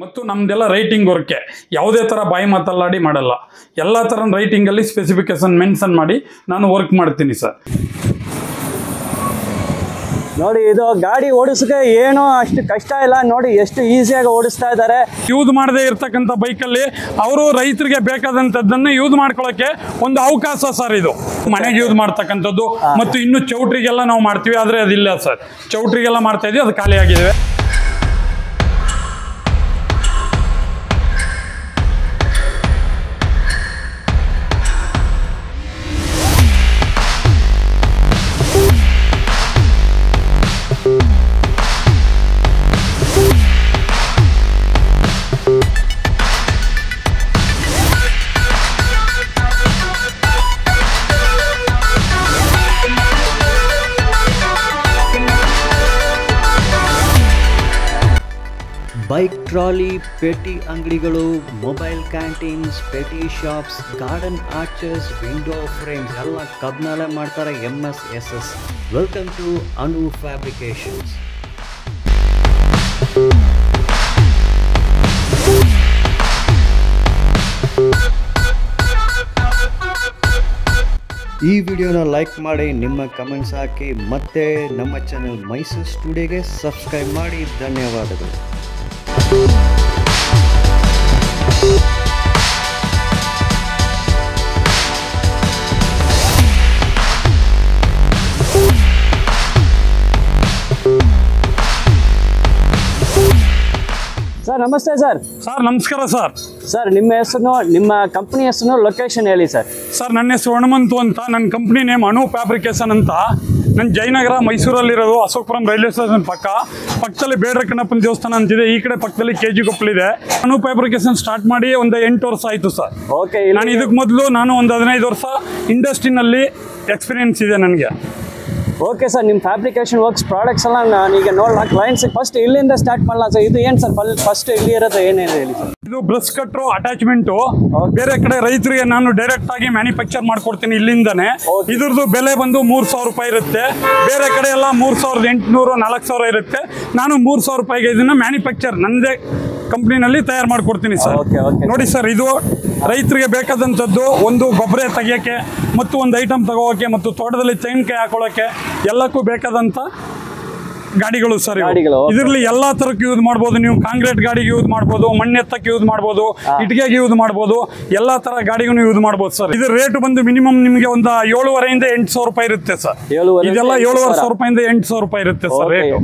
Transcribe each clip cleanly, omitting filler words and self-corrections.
ಮತ್ತು ನಮ್ದೆಲ್ಲ writing work ಯಾವುದೇ ತರ ಬಾಯಿ ಮಾತಲ್ಲಾಡಿ ಮಾಡಲ್ಲ ಎಲ್ಲ ತರ ರೈಟಿಂಗ್ ಅಲ್ಲಿ ಸ್ಪೆಸಿಫಿಕೇಶನ್ ಮೆನ್ಷನ್ ಮಾಡಿ ನಾನು ವರ್ಕ್ ಮಾಡ್ತೀನಿ ಸರ್ ನೋಡಿ ಇದು ಗಾಡಿ ಓಡಿಸಕ್ಕೆ ಏನೋ ಅಷ್ಟು ಕಷ್ಟ ಇಲ್ಲ ನೋಡಿ ಎಷ್ಟು ಈಸಿಯಾಗಿ ಓಡಿಸ್ತಾ ಇದ್ದಾರೆ ಯೂಸ್ ಮಾಡದೇ ಇರತಕ್ಕಂತ ಬೈಕ್ ಅಲ್ಲಿ ಅವರು ರೈತರಿಗೆ ಬೇಕಾದಂತದ್ದನ್ನ ಯೂಸ್ ಮಾಡ್ಕೊಳ್ಳೋಕೆ ಒಂದು ಅವಕಾಶ ಸರ್ ಇದು ಮನೆಗೆ ಯೂಸ್ ಮಾಡ್ತಕ್ಕಂಥದ್ದು ಮತ್ತು ಇನ್ನು ಚೌಟ್ರಿಗೆಲ್ಲ ನಾವು ಮಾಡ್ತೀವಿ ಆದ್ರೆ ಅದಿಲ್ಲ ಸರ್ ಚೌಟ್ರಿಗೆಲ್ಲ ಮಾಡ್ತಾ ಇದೀವಿ ಅದು ಖಾಲಿ ಆಗಿದೆ ಬೈಕ್ ಟ್ರಾಲಿ ಪೆಟಿ ಅಂಗಡಿಗಳು mobile canteens petty shops garden arches window frames ಎಲ್ಲ ಕಬ್ನಲ್ಲೇ ಮಾಡ್ತಾರೆ MS welcome to Anu fabrications ಈ ವಿಡಿಯೋನ ಲೈಕ್ ಮಾಡಿ ನಿಮ್ಮ ಕಮೆಂಟ್ಸ್ ಹಾಕಿ ಮತ್ತೆ ನಮ್ಮ ಚಾನೆಲ್ ಮೈಸೂರು ಸ್ಟುಡಿಯೋಗೆ ಸಬ್ಸ್ಕ್ರೈಬ್ ಮಾಡಿ ಧನ್ಯವಾದಗಳು ಸರ್ ನಮಸ್ತೆ ಸರ್ ಸರ್ ನಮಸ್ಕಾರ ಸರ್ ಸರ್ ನಿಮ್ಮ ಹೆಸರು ನಿಮ್ಮ ಕಂಪನಿ ಹೆಸರು ಲೊಕೇಶನ್ ಹೇಳಿ ಸರ್ ಸರ್ ನನ್ನ ಹೆಸರು ಹನುಮಂತು ಅಂತ ನನ್ನ ಕಂಪ್ನಿ ನೇಮ್ ಅನು ಫ್ಯಾಬ್ರಿಕೇಶನ್ ಅಂತ ನನ್ನ ಜಯನಗರ ಮೈಸೂರಲ್ಲಿರೋದು ಅಶೋಕಪುರಂ ರೈಲ್ವೆ ಸ್ಟೇಷನ್ ಪಕ್ಕದಲ್ಲಿ ಬೇಡ್ರ ಕಣ್ಣಪ್ಪನ ದೇವಸ್ಥಾನ ಅಂತಿದೆ ಈ ಕಡೆ ಪಕ್ಕದಲ್ಲಿ KG ಕೊಪ್ಪಲಿದೆ ಅನು ಫ್ಯಾಬ್ರಿಕೇಶನ್ ಸ್ಟಾರ್ಟ್ ಮಾಡಿ ಒಂದು 8 ವರ್ಷ ಆಯಿತು ಸರ್ ಓಕೆ ನಾನು ಇದಕ್ಕೆ ಮೊದಲು ನಾನು ಒಂದು 15 ವರ್ಷ ಇಂಡಸ್ಟ್ರಿನಲ್ಲಿ ಎಕ್ಸ್ಪೀರಿಯನ್ಸ್ ಇದೆ ನನಗೆ ಓಕೆ ಸರ್ ನಿಮ್ಮ ಫ್ಯಾಬ್ರಿಕೇಶನ್ ವರ್ಕ್ಸ್ ಪ್ರಾಡಕ್ಟ್ಸ್ ಎಲ್ಲ ನಾನೀಗ ನೋಡಲ್ಲ ಕ್ಲೈಂಟ್ಸಿಗೆ ಫಸ್ಟ್ ಇಲ್ಲಿಂದ ಸ್ಟಾರ್ಟ್ ಮಾಡಲ್ಲ ಸರ್ ಇದು ಏನು ಸರ್ ಫಸ್ಟ್ ಇಲ್ಲಿ ಇರೋದು ಏನೇನು ಹೇಳಿ ಸರ್ ಇದು ಬ್ರಷ್ ಕಟ್ರು ಅಟ್ಯಾಚ್ಮೆಂಟು ಬೇರೆ ಕಡೆ ರೈತರಿಗೆ ನಾನು ಡೈರೆಕ್ಟ್ ಆಗಿ ಮ್ಯಾನುಫ್ಯಾಕ್ಚರ್ ಮಾಡ್ಕೊಡ್ತೀನಿ ಇಲ್ಲಿಂದಾನೆ ಇದ್ರದ್ದು ಬೆಲೆ ಬಂದು 3,000 ರೂಪಾಯಿ ಇರುತ್ತೆ ಬೇರೆ ಕಡೆ ಎಲ್ಲ 3,800 4,000 ಇರುತ್ತೆ ನಾನು 3,000 ರೂಪಾಯಿಗೆ ಇದನ್ನ ಮ್ಯಾನುಫ್ಯಾಕ್ಚರ್ ನಂದೇ ಕಂಪ್ನಿನಲ್ಲಿ ತಯಾರು ಮಾಡ್ಕೊಡ್ತೀನಿ ಸರ್ ನೋಡಿ ಸರ್ ಇದು ರೈತರಿಗೆ ಬೇಕಾದಂಥದ್ದು ಒಂದು ಗೊಬ್ಬರ ತೆಗಿಯೋಕ್ಕೆ ಮತ್ತು ಒಂದು ಐಟಮ್ ತಗೋಕೆ ಮತ್ತು ತೋಟದಲ್ಲಿ ತೆಂಗಿನಕಾಯಿ ಹಾಕೊಳ್ಳೋಕೆ ಎಲ್ಲಕ್ಕೂ ಬೇಕಾದಂಥ ಗಾಡಿಗಳು ಸರ್ ಇದರಲ್ಲಿ ಎಲ್ಲಾ ತರಕ್ಕೆ ಯೂಸ್ ಮಾಡಬಹುದು ನೀವು ಕಾಂಕ್ರೀಟ್ ಗಾಡಿಗೆ ಯೂಸ್ ಮಾಡಬಹುದು ಮಣ್ಣೆತ್ತಕ್ಕೆ ಯೂಸ್ ಮಾಡಬಹುದು ಇಟ್ಟಿಗೆಗೆ ಯೂಸ್ ಮಾಡಬಹುದು ಎಲ್ಲಾ ತರ ಗಾಡಿಗೂ ಯೂಸ್ ಮಾಡಬಹುದು ಸರ್ ಇದು ರೇಟ್ ಬಂದು ಮಿನಿಮಮ್ ನಿಮಗೆ ಒಂದು 7,500 ಇಂದ 8,000 ರೂಪಾಯಿ ಇರುತ್ತೆ ಸರ್ ಇದೆಲ್ಲ 7,500 ರೂಪಾಯಿಂದ 8,000 ರೂಪಾಯಿ ಇರುತ್ತೆ ಸರ್ ರೇಟ್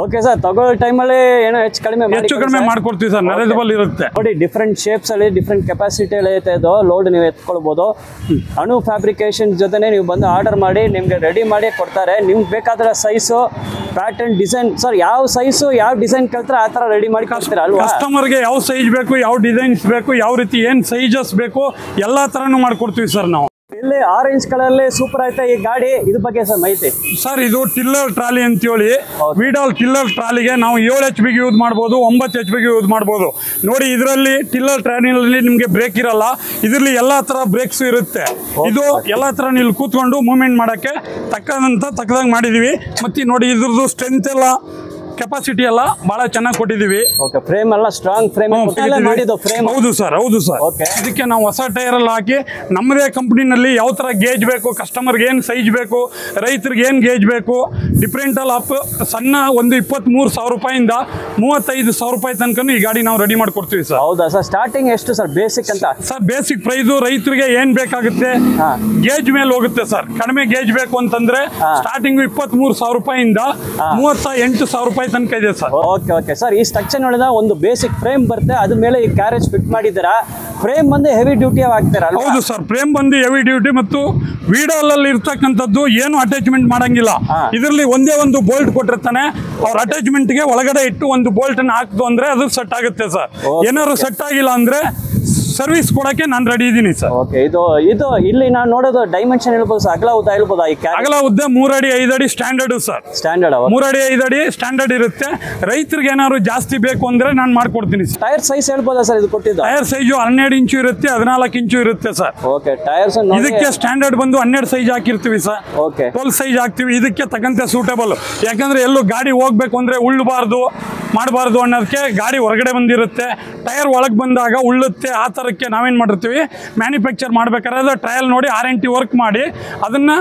ಓಕೆ ಸರ್ ತಗೊಳ್ಳೋ ಟೈಮಲ್ಲಿ ಏನೋ ಹೆಚ್ಚು ಕಡಿಮೆ ಮಾಡ್ಕೊಡ್ತೀವಿ ಸರ್ ನರೇಬಲ್ ಇರುತ್ತೆ ನೋಡಿ ಡಿಫ್ರೆಂಟ್ ಶೇಪ್ಸ್ ಅಲ್ಲಿ ಡಿಫ್ರೆಂಟ್ ಕೆಪಾಸಿಟಿ ಅಲ್ಲಿ ಐತೆ ಇದು ಲೋಡ್ ನೀವು ಎತ್ಕೊಳ್ಬಹುದು ಅನು ಫ್ಯಾಬ್ರಿಕೇಶನ್ ಜೊತೆನೆ ನೀವು ಬಂದು ಆರ್ಡರ್ ಮಾಡಿ ನಿಮ್ಗೆ ರೆಡಿ ಮಾಡಿ ಕೊಡ್ತಾರೆ ನಿಮ್ಗೆ ಬೇಕಾದ್ರೆ ಸೈಜು ಪ್ಯಾಟರ್ನ್ ಡಿಸೈನ್ ಸರ್ ಯಾವ ಸೈಜು ಯಾವ ಡಿಸೈನ್ ಕೇಳ್ತಾರೆ ಆ ತರ ರೆಡಿ ಮಾಡಿ ಕಳಿಸ್ತೀರಾ ಅಲ್ವಾ ಕಸ್ಟಮರ್ಗೆ ಯಾವ ಸೈಜ್ ಬೇಕು ಯಾವ ಡಿಸೈನ್ಸ್ ಬೇಕು ಯಾವ ರೀತಿ ಏನ್ ಸೈಜಸ್ ಬೇಕು ಎಲ್ಲಾ ತರನು ಮಾಡ್ಕೊಡ್ತೀವಿ ಸರ್ ನಾವು ಇಲ್ಲಿ ಆರೆಂಜ್ ಕಲರ್ ಅಲ್ಲಿ ಸೂಪರ್ ಐತೆ ಈ ಗಾಡಿ ಇದ್ರ ಬಗ್ಗೆ ಸರ್ ಮಾಹಿತಿ ಸರ್ ಇದು ಟಿಲ್ಲರ್ ಟ್ರಾಲಿ ಅಂತ ಹೇಳಿ ವಿಡಾಲ್ ಟಿಲ್ಲರ್ ಟ್ರಾಲಿಗೆ ನಾವು 7 HP ಯೂಸ್ ಮಾಡ್ಬೋದು 9 HP ಯೂಸ್ ಮಾಡ್ಬೋದು ನೋಡಿ ಇದರಲ್ಲಿ ಟಿಲ್ಲರ್ ಟ್ರಾಲಿನಲ್ಲಿ ನಿಮ್ಗೆ ಬ್ರೇಕ್ ಇರಲ್ಲ ಇದರಲ್ಲಿ ಎಲ್ಲಾ ತರ ಬ್ರೇಕ್ಸ್ ಇರುತ್ತೆ ಇದು ಎಲ್ಲಾ ತರ ನೀವು ಕೂತ್ಕೊಂಡು ಮೂವ್ಮೆಂಟ್ ಮಾಡಕ್ಕೆ ತಕ್ಕದಂಗ ಮಾಡಿದೀವಿ ಮತ್ತೆ ನೋಡಿ ಇದ್ರದ್ದು ಸ್ಟ್ರೆಂತ್ ಎಲ್ಲ ಕೆಪಾಸಿಟಿ ಎಲ್ಲ ಬಹಳ ಚೆನ್ನಾಗಿ ಕೊಟ್ಟಿದ್ದೀವಿ ಫ್ರೇಮ್ ಎಲ್ಲ ಸ್ಟ್ರಾಂಗ್ ಫ್ರೇಮ್ ಹೌದು ಸರ್ ಇದಕ್ಕೆ ನಾವು ಹೊಸ ಟೈರ್ ಎಲ್ಲ ಹಾಕಿ ನಮ್ಮದೇ ಕಂಪ್ನಿನಲ್ಲಿ ಯಾವ ತರ ಗೇಜ್ ಬೇಕು ಕಸ್ಟಮರ್ಗೆ ಏನ್ ಸೈಜ್ ಬೇಕು ರೈತರಿಗೆ ಏನ್ ಗೇಜ್ ಬೇಕು ಡಿಫ್ರೆಂಟಲ್ ಅಪ್ ಸಣ್ಣ ಒಂದು 23,000 ರೂಪಾಯಿಂದ 35,000 ರೂಪಾಯಿ ತನಕ ಈ ಗಾಡಿ ನಾವು ರೆಡಿ ಮಾಡ್ಕೊಡ್ತೀವಿ ಸರ್ ಹೌದಾ ಸರ್ ಸ್ಟಾರ್ಟಿಂಗ್ ಎಷ್ಟು ಸರ್ ಬೇಸಿಕ್ ಅಂತ ಸರ್ ಬೇಸಿಕ್ ಪ್ರೈಸ್ ರೈತರಿಗೆ ಏನ್ ಬೇಕಾಗುತ್ತೆ ಗೇಜ್ ಮೇಲೆ ಹೋಗುತ್ತೆ ಸರ್ ಕಡಿಮೆ ಗೇಜ್ ಬೇಕು ಅಂತಂದ್ರೆ ಸ್ಟಾರ್ಟಿಂಗ್ 23,000 ರೂಪಾಯಿಂದ 38,000 ರೂಪಾಯಿ ತನಕ ಇದೆ ಸರ್ ಓಕೆ ಸರ್ ಈ ಸ್ಟ್ರಕ್ಚರ್ ನೋಡಿದ ಒಂದು ಬೇಸಿಕ್ ಫ್ರೇಮ್ ಬರುತ್ತೆ ಅದ್ರ ಮೇಲೆ ಈ ಕ್ಯಾರೇಜ್ ಫಿಟ್ ಮಾಡಿದ್ದೀರಾ ಫ್ರೇಮ್ ಬಂದು ಹೆವಿ ಡ್ಯೂಟಿ ಆಗ್ತೀರಾ ಹೌದು ಸರ್ ಫ್ರೇಮ್ ಬಂದು ಹೆವಿ ಡ್ಯೂಟಿ ಮತ್ತು ವೀಡಲ್ ಅಲ್ಲಿ ಇರ್ತಕ್ಕಂಥದ್ದು ಏನು ಅಟ್ಯಾಚ್ಮೆಂಟ್ ಮಾಡಂಗಿಲ್ಲ ಇದರಲ್ಲಿ ಒಂದೇ ಒಂದು ಬೋಲ್ಟ್ ಕೊಟ್ಟಿರ್ತಾನೆ ಅವ್ರ ಅಟ್ಯಾಚ್ಮೆಂಟ್ ಗೆ ಒಳಗಡೆ ಇಟ್ಟು ಒಂದು ಬೋಲ್ಟ್ ಅನ್ನು ಹಾಕ್ದು ಅಂದ್ರೆ ಅದು ಸೆಟ್ ಆಗುತ್ತೆ ಸರ್ ಏನಾದ್ರು ಸೆಟ್ ಆಗಿಲ್ಲ ಅಂದ್ರೆ ಸರ್ವಿಸ್ ಕೊಡಕ್ಕೆ ನಾನು ರೆಡಿ ಇದ್ದೀನಿ ಸರ್ ಇದು ಇಲ್ಲಿ ನಾನು ನೋಡೋದು ಡೈಮೆನ್ಷನ್ ಹೇಳ್ಬೋದು ಸರ್ ಅಗಲ ಉದ್ದ ಹೇಳ್ಬೋದು ಅಗಲ ಉದ್ದ 3 ಅಡಿ 5 ಅಡಿ ಸ್ಟ್ಯಾಂಡರ್ಡ್ ಸರ್ 3 ಅಡಿ 5 ಅಡಿ ಸ್ಟ್ಯಾಂಡರ್ಡ್ ಇರುತ್ತೆ ರೈತರಿಗೆ ಏನಾದ್ರು ಜಾಸ್ತಿ ಬೇಕು ಅಂದ್ರೆ ನಾನು ಮಾಡ್ಕೊಡ್ತೀನಿ ಟೈರ್ ಸೈಜ್ ಹೇಳ್ಬೋದಾ ಸರ್ ಇದು ಕೊಟ್ಟಿದ್ದು ಟೈರ್ ಸೈಜು 12 ಇಂಚು ಇರುತ್ತೆ 14 ಇಂಚು ಇರುತ್ತೆ ಸರ್ ಟೈರ್ಸ್ ಇದಕ್ಕೆ ಸ್ಟ್ಯಾಂಡರ್ಡ್ ಬಂದು 12 ಸೈಜ್ ಹಾಕಿರ್ತೀವಿ ಸರ್ 12 ಸೈಜ್ ಹಾಕ್ತಿವಿ ಇದಕ್ಕೆ ತಕ್ಕಂತೆ ಸೂಟೇಬಲ್ ಯಾಕಂದ್ರೆ ಎಲ್ಲೂ ಗಾಡಿ ಹೋಗ್ಬೇಕು ಅಂದ್ರೆ ಉಳ್ಳಬಾರ್ದು ಮಾಡಬಾರ್ದು ಅನ್ನೋದಕ್ಕೆ ಗಾಡಿ ಹೊರಗಡೆ ಬಂದಿರುತ್ತೆ, ಟೈರ್ ಒಳಗೆ ಬಂದಾಗ ಉಳ್ಳುತ್ತೆ. ಆ ಥರಕ್ಕೆ ನಾವೇನು ಮಾಡಿರ್ತೀವಿ, ಮ್ಯಾನುಫ್ಯಾಕ್ಚರ್ ಮಾಡ್ಬೇಕಾದ್ರೆ ಟ್ರಯಲ್ ನೋಡಿ RNT ವರ್ಕ್ ಮಾಡಿ ಅದನ್ನು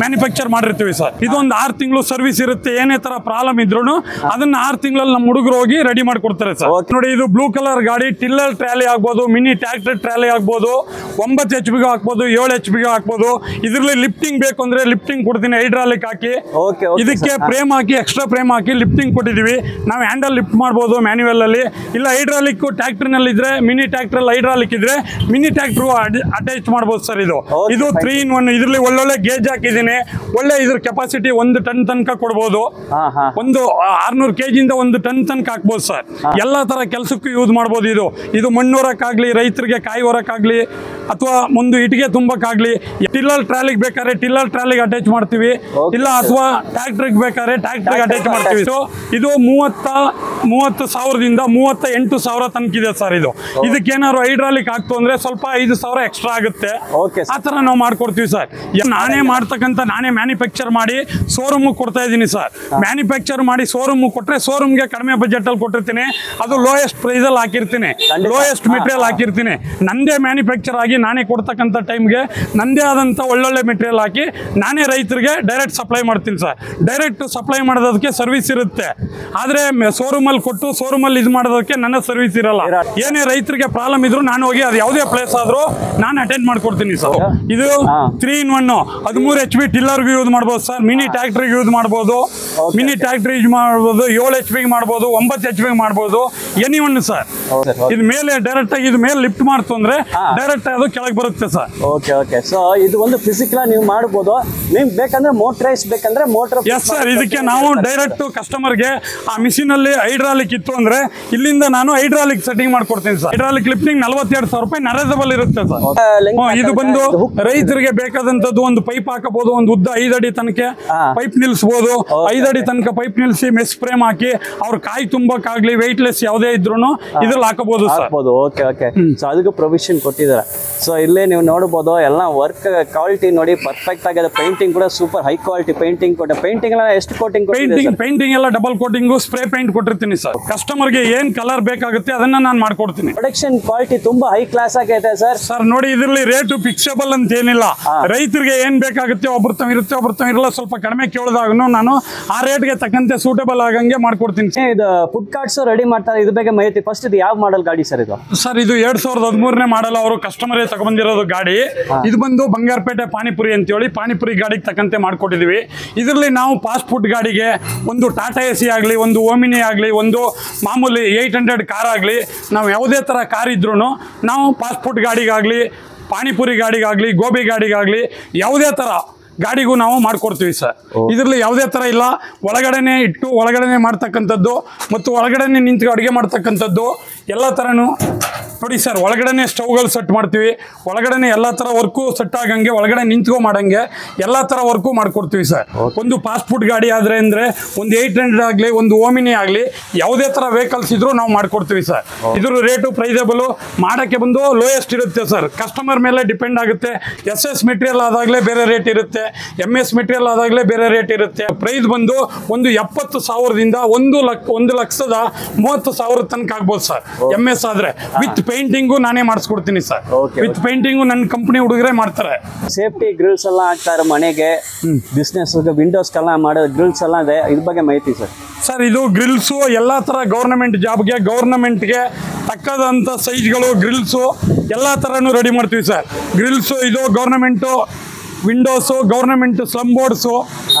ಮ್ಯಾನುಫ್ಯಾಕ್ಚರ್ ಮಾಡಿರ್ತೀವಿ ಸರ್. ಇದೊಂದು 6 ತಿಂಗಳು ಸರ್ವಿಸ್ ಇರುತ್ತೆ. ಏನೇ ಥರ ಪ್ರಾಬ್ಲಮ್ ಇದ್ರೂ ಅದನ್ನು 6 ತಿಂಗಳಲ್ಲಿ ನಮ್ಮ ಹುಡುಗರು ಹೋಗಿ ರೆಡಿ ಮಾಡಿಕೊಡ್ತಾರೆ ಸರ್. ನೋಡಿ, ಇದು ಬ್ಲೂ ಕಲರ್ ಗಾಡಿ, ಟಿಲ್ಲರ್ ಟ್ರಾಲಿ ಆಗ್ಬೋದು, ಮಿನಿ ಟ್ರ್ಯಾಕ್ಟರ್ ಟ್ರಾಲಿ ಆಗ್ಬೋದು, 9 HP ಹಾಕ್ಬೋದು, 7 HP ಹಾಕ್ಬೋದು. ಇದರಲ್ಲಿ ಲಿಫ್ಟಿಂಗ್ ಬೇಕು ಅಂದ್ರೆ ಲಿಫ್ಟಿಂಗ್ ಕೊಡ್ತೀನಿ, ಹೈಡ್ರಾಲಿಕ್ ಹಾಕಿ. ಇದಕ್ಕೆ ಫ್ರೇಮ್ ಹಾಕಿ, ಎಕ್ಸ್ಟ್ರಾ ಫ್ರೇಮ್ ಹಾಕಿ ಲಿಫ್ಟಿಂಗ್ ಕೊಟ್ಟಿದ್ದೀವಿ. ನಾವು ಹ್ಯಾಂಡಲ್ ಲಿಫ್ಟ್ ಮಾಡ್ಬೋದು ಮ್ಯಾನ್ಯುವಲ್ ಅಲ್ಲಿ, ಇಲ್ಲ ಹೈಡ್ರಾಲಿಕ್ ಟ್ರ್ಯಾಕ್ಟರ್ನಲ್ಲಿ ಇದ್ರೆ, ಮಿನಿ ಟ್ರ್ಯಾಕ್ಟರ್ ಹೈಡ್ರಾಲಿಕ್ ಇದ್ರೆ ಮಿನಿ ಟ್ರ್ಯಾಕ್ಟರ್ ಅಟ್ಯಾಚ್ ಮಾಡ್ಬೋದು ಸರ್. ಇದು 3-in-1. ಇದರಲ್ಲಿ ಒಳ್ಳೊಳ್ಳೆ ಗೇಜ್ ಹಾಕಿದ್ದೀನಿ. ಒಳ್ಳೆ ಇದ್ರ ಕೆಪಾಸಿಟಿ 1 ಟನ್ ತನಕ ಕೊಡ್ಬೋದು. ಒಂದು 600 kg ಇಂದ 1 ಟನ್ ತನಕ ಹಾಕ್ಬೋದು ಸರ್. ಎಲ್ಲಾ ತರ ಕೆಲಸಕ್ಕೂ ಯೂಸ್ ಮಾಡ್ಬೋದು. ಇದು ಮಣ್ಣೂರಕ್ಕಾಗ್ಲಿ, ರೈತರಿಗೆ ಕಾಯಿ ಹೊರಕ್ಕಾಗ್ಲಿ, ಅಥವಾ ಒಂದು ಇಟ್ಟಿಗೆ ತುಂಬಕ್ಕಾಗ್ಲಿ, ಟಿಲ್ಲರ್ ಟ್ರಾಲಿಗೆ ಬೇಕಾದ್ರೆ ಟಿಲ್ಲರ್ ಟ್ರಾಲಿಗೆ ಅಟ್ಯಾಚ್ ಮಾಡ್ತೀವಿ, ಇಲ್ಲ ಅಥವಾ ಟ್ರ್ಯಾಕ್ಟರ್ಗೆ ಬೇಕಾದ್ರೆ ಟ್ರ್ಯಾಕ್ಟರ್ಗೆ ಅಟ್ಯಾಚ್ ಮಾಡ್ತೀವಿ. ಇದು 30,000ದಿಂದ 38,000 ತನಕ ಇದೆ ಸರ್. ಇದಕ್ಕೇನಾದ್ರು ಹೈಡ್ರಾಲಿಕ್ ಆಗ್ತು ಅಂದ್ರೆ ಸ್ವಲ್ಪ 5,000 ಎಕ್ಸ್ಟ್ರಾ ಆಗುತ್ತೆ. ಆ ತರ ನಾವು ಮಾಡ್ಕೊಡ್ತೀವಿ ಸರ್. ನಾನೇ ಮಾಡ್ತಕ್ಕಂಥ, ನಾನೇ ಮ್ಯಾನುಫ್ಯಾಕ್ಚರ್ ಮಾಡಿ ಶೋರೂಮ್ ಕೊಡ್ತಾ ಇದ್ದೀನಿ ಸರ್. ಮ್ಯಾನುಫ್ಯಾಕ್ಚರ್ ಮಾಡಿ ಶೋರೂಮ್ ಕೊಟ್ಟರೆ ಶೋರೂಮ್ಗೆ ಕಡಿಮೆ ಬಜೆಟ್ ಅಲ್ಲಿ ಕೊಟ್ಟಿರ್ತೀನಿ. ಅದು ಲೋಯೆಸ್ಟ್ ಪ್ರೈಸ್ ಅಲ್ಲಿ ಹಾಕಿರ್ತೀನಿ, ಲೋಯೆಸ್ಟ್ ಮೆಟೀರಿಯಲ್ ಹಾಕಿರ್ತೀನಿ. ನಂದೇ ಮ್ಯಾನುಫ್ಯಾಕ್ಚರ್ ಆಗಿ ನಾನೇ ಕೊಡ್ತಕ್ಕಂಥ ಟೈಮ್ಗೆ ನಂದೇ ಆದಂಥ ಒಳ್ಳೊಳ್ಳೆ ಮೆಟೀರಿಯಲ್ ಹಾಕಿ ನಾನೇ ರೈತರಿಗೆ ಡೈರೆಕ್ಟ್ ಸಪ್ಲೈ ಮಾಡ್ತೀನಿ ಸರ್. ಡೈರೆಕ್ಟ್ ಸಪ್ಲೈ ಮಾಡೋದಕ್ಕೆ ಸರ್ವಿಸ್ ಇರುತ್ತೆ, ಆದರೆ ಶೋರೂಮಲ್ಲಿ ಕೊಟ್ಟು ಶೋರೂಮಲ್ಲಿ ಇದು ಮಾಡೋದಕ್ಕೆ ನನ್ನ ಸರ್ವಿಸ್ ಇರಲ್ಲ. ಏನೇ ರೈತರಿಗೆ ಪ್ರಾಬ್ಲಮ್ ಇದ್ರು ನಾನು ಹೋಗಿ ಅದು ಯಾವುದೇ ಪ್ಲೇಸ್ ಆದರೂ ನಾನು ಅಟೆಂಡ್ ಮಾಡ್ಕೊಡ್ತೀನಿ ಸರ್. ಇದು 3-in-1 13 HP ಟಿಲ್ಲರ್ಗೂ ಯೂಸ್ ಮಾಡ್ಬೋದು ಸರ್, ಮಿನಿ ಟ್ರ್ಯಾಕ್ಟರ್ಗೆ ಯೂಸ್ ಮಾಡ್ಬೋದು, ಮಿನಿ ಟ್ರ್ಯಾಕ್ಟರ್ ಯೂಸ್ ಮಾಡ್ಬೋದು, 7 HP ಮಾಡ್ಬೋದು, 9 HP ಮಾಡ್ಬೋದು, ಎನಿ1 ಸರ್. ಇದು ಮೇಲೆ ಡೈರೆಕ್ಟ್ ಆಗಿ ಇದು ಮೇಲೆ ಲಿಫ್ಟ್ ಮಾಡ್ತು ಅಂದ್ರೆ ಡೈರೆಕ್ಟ್ ಅದು ಕೆಳಗೆ ಬರುತ್ತೆ ಸರ್. ಓಕೆ. ಸೊ ಇದು ಒಂದು ಫಿಸಿಕಲ್ ನೀವು ಮಾಡಬಹುದು. ನಿಮ್ಗೆ ಬೇಕಂದ್ರೆ ಮೋಟರೈಸ್ ಬೇಕಂದ್ರೆ ಮೋಟರ್. Yes sir. ಇದಕ್ಕೆ ನಾವು ಡೈರೆಕ್ಟ್ ಕಸ್ಟಮರ್ಗೆ ಆ ಮಿಷಿನ್ ಅಲ್ಲಿ ಹೈಡ್ರಾಲಿಕ್ ಇತ್ತು ಅಂದ್ರೆ ಇಲ್ಲಿಂದ ನಾನು ಹೈಡ್ರಾಲಿಕ್ ಸೆಟ್ಟಿಂಗ್ ಮಾಡ್ಕೊಡ್ತೀನಿ ಸರ್. ಹೈಡ್ರಾಲಿಕ್ ಲಿಫ್ಟಿಂಗ್ 42,000 ರೂಪಾಯಿ ನರೇಸಬಲ್ ಇರುತ್ತೆ ಸರ್. ಇದು ಬಂದು ರೈತರಿಗೆ ಬೇಕಾದಂತದ್ದು ಒಂದು ಪೈಪ್ ಹಾಕಬಹುದು, ಒಂದು ಉದ್ದ 5 ಅಡಿ ತನಕ ಪೈಪ್ ನಿಲ್ಸಬಹುದು. 5 ಅಡಿ ತನಕ ಪೈಪ್ ನಿಲ್ಸಿ ಮೆಸ್ ಫ್ರೇಮ್ ಹಾಕಿ ಅವ್ರ ಕಾಯಿ ತುಂಬಕ್ಕಾಗ್ಲಿ ವೆಯ್ಟ್ಲೆಸ್ ಯಾವುದೇ ಇದ್ರು ಇದ್ರಲ್ಲಿ ಹಾಕಬಹುದು ಸರ್. ಓಕೆ. ಸೊ ಅದಕ್ಕೂ ಪ್ರೊವಿಷನ್ ಕೊಟ್ಟಿದ್ದಾರೆ. ಸೊ ಇಲ್ಲೇ ನೀವು ನೋಡಬಹುದು ಎಲ್ಲ ವರ್ಕ್ ಕ್ವಾಲಿಟಿ ನೋಡಿ ಪರ್ಫೆಕ್ಟ್ ಆಗಿದೆ. ಪೇಂಟಿಂಗ್ ಕೂಡ ಸೂಪರ್ ಹೈ ಕ್ವಾಲಿಟಿ ಪೇಂಟಿಂಗ್ ಕೊಟ್ಟೆ. ಪೇಂಟಿಂಗ್ ಎಲ್ಲ ಎಷ್ಟು ಕೋಟಿಂಗ್? ಪೇಂಟಿಂಗ್ ಎಲ್ಲ ಡಬಲ್ ಕೋಟಿಂಗ್ ಸ್ಪ್ರೇ ಪೇಂಟ್ ಕೊಟ್ಟಿರ್ತೀನಿ ಸರ್. ಕಸ್ಟಮರ್ಗೆ ಏನ್ ಕಲರ್ ಬೇಕಾಗುತ್ತೆ ಅದನ್ನ ನಾನು ಮಾಡ್ಕೊಡ್ತೀನಿ. ಪ್ರೊಡಕ್ಷನ್ ಕ್ವಾಲಿಟಿ ತುಂಬಾ ಹೈ ಕ್ಲಾಸ್ ಆಗೈತೆ ಸರ್. ನೋಡಿ, ಇದರಲ್ಲಿ ರೇಟು ಫಿಕ್ಸಬಲ್ ಅಂತ ಏನಿಲ್ಲ. ರೈತರಿಗೆ ಏನ್ ಬೇಕಾಗುತ್ತೆ ಒಬ್ರು ತಮ್ಮ ಇರುತ್ತೆ, ಒಬ್ರು ತಮ್ಮ ಇರಲ್ಲ. ಸ್ವಲ್ಪ ಕಡಿಮೆ ಕೇಳಿದಾಗ ನಾನು ಆ ರೇಟ್ಗೆ ತಕ್ಕಂತೆ ಸೂಟೇಬಲ್ ಆಗಂಗೆ ಮಾಡ್ಕೊಡ್ತೀನಿ. ಇದು ಫುಡ್ ಕಾರ್ಟ್ಸ್ ರೆಡಿ ಮಾಡ್ತಾರೆ, ಇದ್ರ ಬಗ್ಗೆ ಮಾಹಿತಿ. ಫಸ್ಟ್ ಇದು ಯಾವ ಮಾಡೆಲ್ ಗಾಡಿ ಸರ್ ಇದು? ಸರ್ ಇದು 2013ನೇ ಮಾಡಲ್ಲ, ಅವರು ಕಸ್ಟಮರೇ ತಗೊಂಡ್ಬಂದಿರೋದು ಗಾಡಿ. ಇದು ಬಂದು ಬಂಗಾರಪೇಟೆ ಪಾನಿಪುರಿ ಅಂತೇಳಿ ಪಾನಿಪುರಿ ಗಾಡಿಗೆ ತಕ್ಕಂತೆ ಮಾಡ್ಕೊಟ್ಟಿದೀವಿ. ಇದರಲ್ಲಿ ನಾವು ಫಾಸ್ಟ್ ಫುಡ್ ಗಾಡಿಗೆ ಒಂದು ಟಾಟಾ AC ಆಗಲಿ, ಒಂದು ಓಮಿನಿ ಆಗಲಿ, ಒಂದು ಮಾಮೂಲಿ 800 ಕಾರ್ ಆಗಲಿ, ನಾವು ಯಾವುದೇ ಥರ ಕಾರ್ ಇದ್ರೂ ನಾವು ಫಾಸ್ಟ್ ಫುಡ್ ಗಾಡಿಗಾಗಲಿ, ಪಾನಿಪುರಿ ಗಾಡಿಗಾಗಲಿ, ಗೋಬಿ ಗಾಡಿಗಾಗಲಿ ಯಾವುದೇ ಥರ ಗಾಡಿಗೂ ನಾವು ಮಾಡ್ಕೊಡ್ತೀವಿ ಸರ್. ಇದರಲ್ಲಿ ಯಾವುದೇ ಥರ ಇಲ್ಲ. ಒಳಗಡೆನೆ ಇಟ್ಟು ಒಳಗಡೆನೆ ಮಾಡ್ತಕ್ಕಂಥದ್ದು ಮತ್ತು ಒಳಗಡೆನೆ ನಿಂತು ಅಡುಗೆ ಮಾಡ್ತಕ್ಕಂಥದ್ದು ಎಲ್ಲ ಥರನೂ ನೋಡಿ ಸರ್. ಒಳಗಡೆನೆ ಸ್ಟವ್ಗಳು ಸೆಟ್ ಮಾಡ್ತೀವಿ, ಒಳಗಡೆನೆ ಎಲ್ಲ ಥರ ವರ್ಕು ಸೆಟ್ ಆಗಂಗೆ, ಒಳಗಡೆ ನಿಂತ್ಕೊ ಮಾಡಂಗೆ ಎಲ್ಲ ಥರ ವರ್ಕು ಮಾಡ್ಕೊಡ್ತೀವಿ ಸರ್. ಒಂದು ಫಾಸ್ಟ್ ಫುಡ್ ಗಾಡಿ ಆದರೆ ಅಂದರೆ ಒಂದು 800 ಆಗಲಿ, ಒಂದು ಓಮಿನಿ ಆಗಲಿ, ಯಾವುದೇ ಥರ ವೆಹಿಕಲ್ಸ್ ಇದ್ರೂ ನಾವು ಮಾಡ್ಕೊಡ್ತೀವಿ ಸರ್. ಇದ್ರ ರೇಟು ಪ್ರೈಸಬಲು ಮಾಡೋಕ್ಕೆ ಬಂದು ಲೋಯೆಸ್ಟ್ ಇರುತ್ತೆ ಸರ್. ಕಸ್ಟಮರ್ ಮೇಲೆ ಡಿಪೆಂಡ್ ಆಗುತ್ತೆ. SS ಮೆಟೀರಿಯಲ್ ಆದಾಗಲೇ ಬೇರೆ ರೇಟ್ ಇರುತ್ತೆ, MS ಮೆಟೀರಿಯಲ್ ಆದಾಗಲೇ ಬೇರೆ ರೇಟ್ ಇರುತ್ತೆ. ಪ್ರೈಸ್ ಬಂದು ಒಂದು 70,000ದಿಂದ 1,30,000 ತನಕ ಆಗ್ಬೋದು ಸರ್. MS ಆದರೆ ವಿತ್ ಪೇಂಟಿಂಗು ನಾನೇ ಮಾಡಿಸ್ಕೊಡ್ತೀನಿ ಸರ್. ವಿತ್ ಪೇಂಟಿಂಗು ನನ್ನ ಕಂಪನಿ ಹುಡುಗರೇ ಮಾಡ್ತಾರೆ. ಸೇಫ್ಟಿ ಗ್ರಿಲ್ಸ್ ಎಲ್ಲ ಹಾಕ್ತಾರೆ ಮನೆಗೆ, ಬಿಸ್ನೆಸ್ ವಿಂಡೋಸ್ಗೆಲ್ಲ ಮಾಡೋ ಗ್ರಿಲ್ಸ್ ಎಲ್ಲ ಇದೆ, ಇದ್ರ ಬಗ್ಗೆ ಮಾಹಿತಿ ಸರ್. ಸರ್ ಇದು ಗ್ರಿಲ್ಸು ಎಲ್ಲ ಥರ ಗೌರ್ನಮೆಂಟ್ ಜಾಬ್ಗೆ, ಗೌರ್ನಮೆಂಟ್ಗೆ ತಕ್ಕದಂಥ ಸೈಜ್ಗಳು ಗ್ರಿಲ್ಸು ಎಲ್ಲ ಥರನೂ ರೆಡಿ ಮಾಡ್ತೀವಿ ಸರ್. ಗ್ರಿಲ್ಸು ಇದು government windows, government slum boards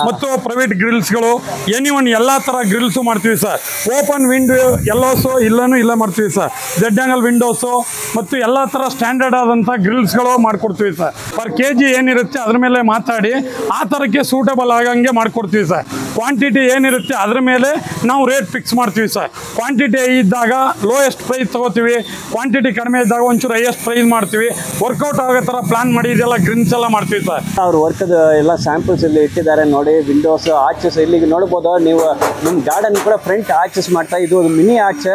ಮತ್ತು ಪ್ರೈವೇಟ್ ಗ್ರಿಲ್ಸ್ಗಳು, ಎನಿ1 ಎಲ್ಲ ಥರ ಗ್ರಿಲ್ಸು ಮಾಡ್ತೀವಿ ಸರ್. ಓಪನ್ ವಿಂಡೋ ಎಲ್ಲೋಸು ಇಲ್ಲ ಮಾಡ್ತೀವಿ ಸರ್. Z ಆಂಗಲ್ ವಿಂಡೋಸು ಮತ್ತು ಎಲ್ಲ ಥರ ಸ್ಟ್ಯಾಂಡರ್ಡ್ ಆದಂಥ ಗ್ರಿಲ್ಸ್ಗಳು ಮಾಡಿಕೊಡ್ತೀವಿ ಸರ್. ಪರ್ kg ಏನಿರುತ್ತೆ ಅದ್ರ ಮೇಲೆ ಮಾತಾಡಿ ಆ ಥರಕ್ಕೆ ಸೂಟಬಲ್ ಆಗಂಗೆ ಮಾಡಿಕೊಡ್ತೀವಿ ಸರ್. ಕ್ವಾಂಟಿಟಿ ಏನಿರುತ್ತೆ ಅದ್ರ ಮೇಲೆ ನಾವು ರೇಟ್ ಫಿಕ್ಸ್ ಮಾಡ್ತೀವಿ ಸರ್. ಕ್ವಾಂಟಿಟಿ ಇದ್ದಾಗ ಲೋಯೆಸ್ಟ್ ಪ್ರೈಸ್ ತೊಗೋತೀವಿ, ಕ್ವಾಂಟಿಟಿ ಕಡಿಮೆ ಇದ್ದಾಗ ಒಂಚೂರು ಹೈಯೆಸ್ಟ್ ಪ್ರೈಸ್ ಮಾಡ್ತೀವಿ. ವರ್ಕೌಟ್ ಆಗೋ ಥರ ಪ್ಲಾನ್ ಮಾಡಿ ಇದೆಲ್ಲ ಗ್ರಿಲ್ಸ್ ಎಲ್ಲ ಮಾಡ್ತೀವಿ ಸರ್. ಅವ್ರ ವರ್ಕದ ಎಲ್ಲ ಸ್ಯಾಂಪಲ್ಸ್ ಇಲ್ಲಿ ಇಟ್ಟಿದ್ದಾರೆ ನೋಡಿ. ವಿಂಡೋಸ್ ಆರ್ಚಸ್ ಇಲ್ಲಿಗೆ ನೋಡ್ಬೋದು ನೀವು. ನಿಮ್ಮ ಗಾರ್ಡನ್ ಕೂಡ ಫ್ರಂಟ್ ಆರ್ಚಸ್ ಮಾಡ್ತಾ, ಇದು ಮಿನಿ ಆರ್ಚ್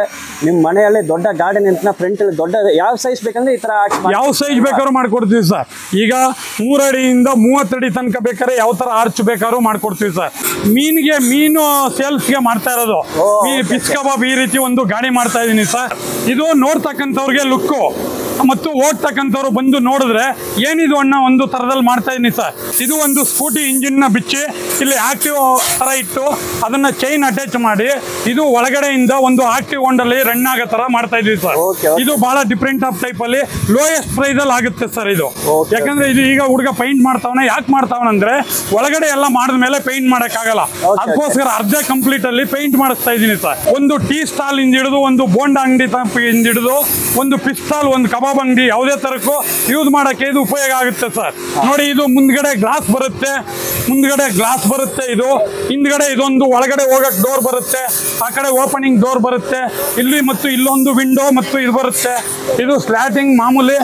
ನಿಮ್ಮ ಮನೆಯಲ್ಲಿ ದೊಡ್ಡ ಗಾರ್ಡನ್ ಅಂತ ಫ್ರಂಟ್ ಅಲ್ಲಿ ದೊಡ್ಡ ಯಾವ ಸೈಜ್ ಬೇಕಂದ್ರೆ ಈ ತರ ಯಾವ ಸೈಜ್ ಬೇಕಾದ್ರೂ ಮಾಡ್ಕೊಡ್ತೀವಿ ಸರ್. ಈಗ 3 ಅಡಿಯಿಂದ 30 ಅಡಿ ತನಕ ಬೇಕಾದ್ರೆ ಯಾವ ತರ ಆರ್ಚ್ ಬೇಕಾದ್ರೂ ಮಾಡ್ಕೊಡ್ತೀವಿ ಸರ್. ಮೀನು ಸೇಲ್ಸ್ಗೆ ಮಾಡ್ತಾ ಇರೋದು ಫಿಶ್ ಕಬಾಬ್ ಈ ರೀತಿ ಒಂದು ಗಾಡಿ ಮಾಡ್ತಾ ಇದೀನಿ ಸರ್. ಇದು ನೋಡ್ತಕ್ಕಂಥವ್ರಿಗೆ ಲುಕ್ಕು ಮತ್ತು ಓಡ್ತಕ್ಕಂಥವ್ರು ಬಂದು ನೋಡಿದ್ರೆ ಏನಿದು ಅಣ್ಣ ಒಂದು ತರದಲ್ಲಿ ಮಾಡ್ತಾ ಇದೀನಿ ಸರ್. ಇದು ಒಂದು ಸ್ಕೂಟಿ ಇಂಜಿನ್ ನ ಬಿಚ್ಚಿ ಇಲ್ಲಿ ಆಕ್ಟಿವ್ ತರ ಇಟ್ಟು ಅದನ್ನ ಚೈನ್ ಅಟ್ಯಾಚ್ ಮಾಡಿ ಇದು ಒಳಗಡೆಯಿಂದ ಒಂದು ಆಕ್ಟಿವ್ ಹೊಂಡಲ್ಲಿ ರನ್ ಆಗೋ ತರ ಮಾಡ್ತಾ ಇದೀವಿ ಸರ್. ಇದು ಬಹಳ ಡಿಫ್ರೆಂಟ್ ಆಫ್ ಟೈಪ್ ಅಲ್ಲಿ ಲೋಯೆಸ್ಟ್ ಪ್ರೈಸ್ ಅಲ್ಲಿ ಆಗುತ್ತೆ ಸರ್ ಇದು. ಯಾಕಂದ್ರೆ ಇದು ಈಗ ಹುಡುಗ ಪೈಂಟ್ ಮಾಡ್ತಾವನ ಯಾಕೆ ಮಾಡ್ತಾವನಂದ್ರೆ ಒಳಗಡೆ ಎಲ್ಲ ಮಾಡಿದ್ಮೇಲೆ ಪೈಂಟ್ ಮಾಡಕ್ ಆಗಲ್ಲ, ಅದಕ್ಕೋಸ್ಕರ ಅರ್ಧ ಕಂಪ್ಲೀಟ್ ಅಲ್ಲಿ ಪೈಂಟ್ ಮಾಡಿಸ್ತಾ ಇದೀನಿ ಸರ್. ಒಂದು ಟೀ ಸ್ಟಾಲ್ ಇಂದ ಹಿಡಿದು ಒಂದು ಬೋಂಡ ಅಂಗಡಿ ಇಂದ ಹಿಡಿದು ಒಂದು ಫಿಶ್ ಸ್ಟಾಲ್ ಒಂದು ಕಬಾಬ್ ಅಂಗಡಿ ಯಾವುದೇ ತರಕ್ಕೂ ಯೂಸ್ ಮಾಡಕ್ಕೆ ಇದು ಉಪಯೋಗ ಆಗುತ್ತೆ ಸರ್. ನೋಡಿ ಇದು ಮುಂದ್ಗಡೆ ಗ್ಲಾಸ್ ಬರುತ್ತೆ, ಇದು ಹಿಂದ್ಗಡೆ ಇದೊಂದು ಒಳಗಡೆ ಹೋಗಕ್ ಡೋರ್ ಬರುತ್ತೆ, ಆ ಕಡೆ ಓಪನಿಂಗ್ ಡೋರ್ ಬರುತ್ತೆ, ಇಲ್ಲಿ ಮತ್ತು ಇಲ್ಲೊಂದು ವಿಂಡೋ ಮತ್ತು ಇದು ಬರುತ್ತೆ. ಇದು ಸ್ಲಾಟಿಂಗ್ ಮಾಮೂಲಿ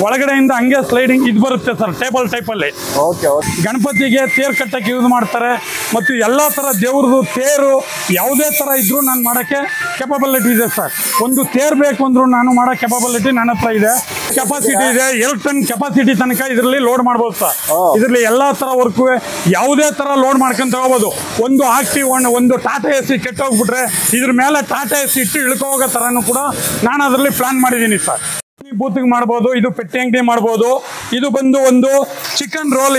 ಒಳಗಡೆಯಿಂದ ಹಂಗೆ ಸ್ಲೈಡಿಂಗ್ ಇದು ಬರುತ್ತೆ ಸರ್, ಟೇಬಲ್ ಟೈಪ್ ಅಲ್ಲಿ. ಗಣಪತಿಗೆ ತೇರ್ ಕಟ್ಟಕ್ಕೆ ಯೂಸ್ ಮಾಡ್ತಾರೆ ಮತ್ತು ಎಲ್ಲಾ ತರ ದೇವ್ರದ್ದು ತೇರು ಯಾವುದೇ ತರ ಇದ್ರು ನಾನು ಮಾಡಕ್ಕೆ ಕೆಪಬಿಲಿಟಿ ಇದೆ ಸರ್. ಒಂದು ತೇರ್ ಬೇಕು ಅಂದ್ರೂ ನಾನು ಮಾಡೋ ಕೆಪಬಿಲಿಟಿ ನನ್ನ ಹತ್ರ ಇದೆ. ಕೆಪಾಸಿಟಿ ಇದೆ 2 ಟನ್ ಕೆಪಾಸಿಟಿ ತನಕ ಇದರಲ್ಲಿ ಲೋಡ್ ಮಾಡ್ಬೋದು ಸರ್. ಇದರಲ್ಲಿ ಎಲ್ಲಾ ತರ ವರ್ಕ್ ಯಾವುದೇ ತರ ಲೋಡ್ ಮಾಡ್ಕೊಂತ ಹೋಗ್ಬೋದು. ಒಂದು ಆಕ್ಟಿವ್ ಒಂದು ಟಾಟಾ ಎಸಿ ಕೆಟ್ಟೋಗ್ಬಿಟ್ರೆ ಇದ್ರ ಮೇಲೆ ಟಾಟಾ ಎಸಿ ಇಟ್ಟು ಇಳ್ಕೊ ಹೋಗೋ ತರನು ಕೂಡ ನಾನು ಅದರಲ್ಲಿ ಪ್ಲಾನ್ ಮಾಡಿದ್ದೀನಿ ಸರ್. ಬೂತಿಗೆ ಮಾಡ್ಬೋದು, ಇದು ಪೆಟ್ಟಿ ಅಂಗಡಿ ಮಾಡ್ಬೋದು. ಇದು ಬಂದು ಒಂದು ಚಿಕನ್ ರೋಲ್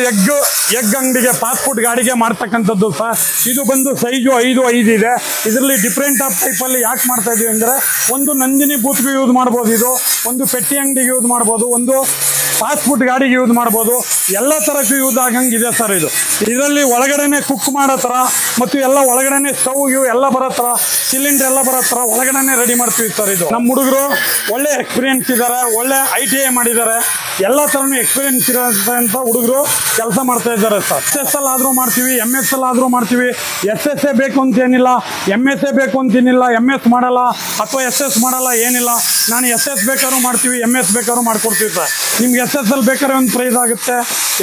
ಎಗ್ ಅಂಗಡಿಗೆ ಫಾಸ್ಟ್ ಫುಡ್ ಗಾಡಿಗೆ ಮಾಡ್ತಕ್ಕಂಥದ್ದು ಸರ್. ಇದು ಬಂದು ಸೈಜು 5 ಇದೆ. ಇದರಲ್ಲಿ ಡಿಫ್ರೆಂಟ್ ಆಫ್ ಟೈಪ್ ಅಲ್ಲಿ ಯಾಕೆ ಮಾಡ್ತಾ ಇದೀವಿ ಅಂದ್ರೆ ಒಂದು ನಂದಿನಿ ಬೂತ್ಗೆ ಯೂಸ್ ಮಾಡ್ಬೋದು, ಇದು ಒಂದು ಪೆಟ್ಟಿ ಅಂಗಡಿಗೆ ಯೂಸ್ ಮಾಡ್ಬೋದು, ಒಂದು ಫಾಸ್ಟ್ ಫುಡ್ ಗಾಡಿಗೆ ಯೂಸ್ ಮಾಡ್ಬೋದು, ಎಲ್ಲ ತರಕ್ಕೂ ಯೂಸ್ ಆಗಂಗಿದೆ ಸರ್. ಇದರಲ್ಲಿ ಒಳಗಡೆನೆ ಕುಕ್ ಮಾಡೋ ತರ ಮತ್ತು ಎಲ್ಲ ಒಳಗಡೆನೆ ಸ್ಟವ್ ಎಲ್ಲ ಬರೋ ತರ ಸಿಲಿಂಡರ್ ಎಲ್ಲ ಬರೋ ತರ ಒಳಗಡೆನೆ ರೆಡಿ ಮಾಡ್ತೀವಿ ಸರ್. ಇದು ನಮ್ಮ ಹುಡುಗರು ಒಳ್ಳೆ ಎಕ್ಸ್ಪೀರಿಯನ್ಸ್ ಇದ್ದಾರೆ, ಒಳ್ಳೆ ITI ಮಾಡಿದ್ದಾರೆ, ಎಲ್ಲ ತರನು ಎಕ್ಸ್ಪೀರಿಯನ್ಸ್ ಇರೋಂಥ ಹುಡುಗರು ಕೆಲಸ ಮಾಡ್ತಾ ಇದ್ದಾರೆ ಸರ್. SS ಆದ್ರೂ ಮಾಡ್ತೀವಿ, MS ಆದ್ರೂ ಮಾಡ್ತೀವಿ. SS ಬೇಕು ಅಂತೇನಿಲ್ಲ, MS ಬೇಕು ಅಂತೇನಿಲ್ಲ, MS ಮಾಡಲ್ಲ ಅಥವಾ SS ಮಾಡಲ್ಲ ಏನಿಲ್ಲ. ನಾನು SS ಬೇಕಾದ್ರೂ ಮಾಡ್ತೀವಿ, MS ಬೇಕಾದ್ರೂ ಮಾಡ್ಕೊಡ್ತೀವಿ ಸರ್. ನಿಮ್ಗೆ SSL ಬೇಕಾದ್ರೆ ಒಂದು ಪ್ರೈಸ್ ಆಗುತ್ತೆ,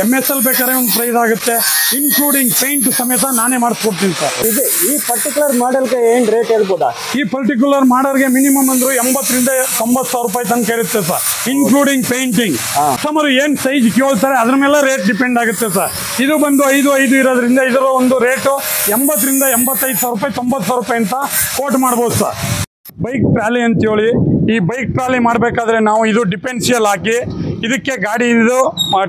MSL ಬೇಕಾದ್ರೆ ಒಂದು ಪ್ರೈಸ್ ಆಗುತ್ತೆ, ಇನ್ಕ್ಲೂಡಿಂಗ್ ಪೇಂಟ್ ಸಮೇತ ನಾನೇ ಮಾಡಿಸ್ಕೊಡ್ತೀನಿ ಸರ್. ಈ ಪರ್ಟಿಕ್ಯುಲರ್ ಮಾಡೆಲ್ಗೆ ಏನು ರೇಟ್ ಹೇಳ್ಬೋದಾ? ಈ ಪರ್ಟಿಕ್ಯುಲರ್ ಮಾಡರ್ಗೆ ಮಿನಿಮಮ್ ಅಂದ್ರೂ 80 ರಿಂದ 90 ಸಾವಿರ ರೂಪಾಯಿ ತನಕ ಇರುತ್ತೆ ಸರ್, ಇನ್ಕ್ಲೂಡಿಂಗ್ ಪೇಂಟಿಂಗ್. ಕಸ್ಟಮರ್ ಏನ್ ಸೈಜ್ ಕೇಳ್ತಾರೆ ಅದ್ರ ಮೇಲೆ ರೇಟ್ ಡಿಪೆಂಡ್ ಆಗುತ್ತೆ ಸರ್. ಇದು ಬಂದು 5 ಇರೋದ್ರಿಂದ ಇದರ ಒಂದು ರೇಟು 80 ರಿಂದ 85 ಸಾವಿರ ರೂಪಾಯಿ 90 ಸಾವಿರ ರೂಪಾಯಿ ಅಂತ ಕೋಟ್ ಮಾಡ್ಬೋದು ಸರ್. ಬೈಕ್ ಟ್ರಾಲಿ ಅಂತೇಳಿ ಈ ಬೈಕ್ ಟ್ರಾಲಿ ಮಾಡಬೇಕಾದ್ರೆ ನಾವು ಇದು ಡಿಫೆನ್ಸಿಯಲ್ ಹಾಕಿ ಇದಕ್ಕೆ ಗಾಡಿ ಇದು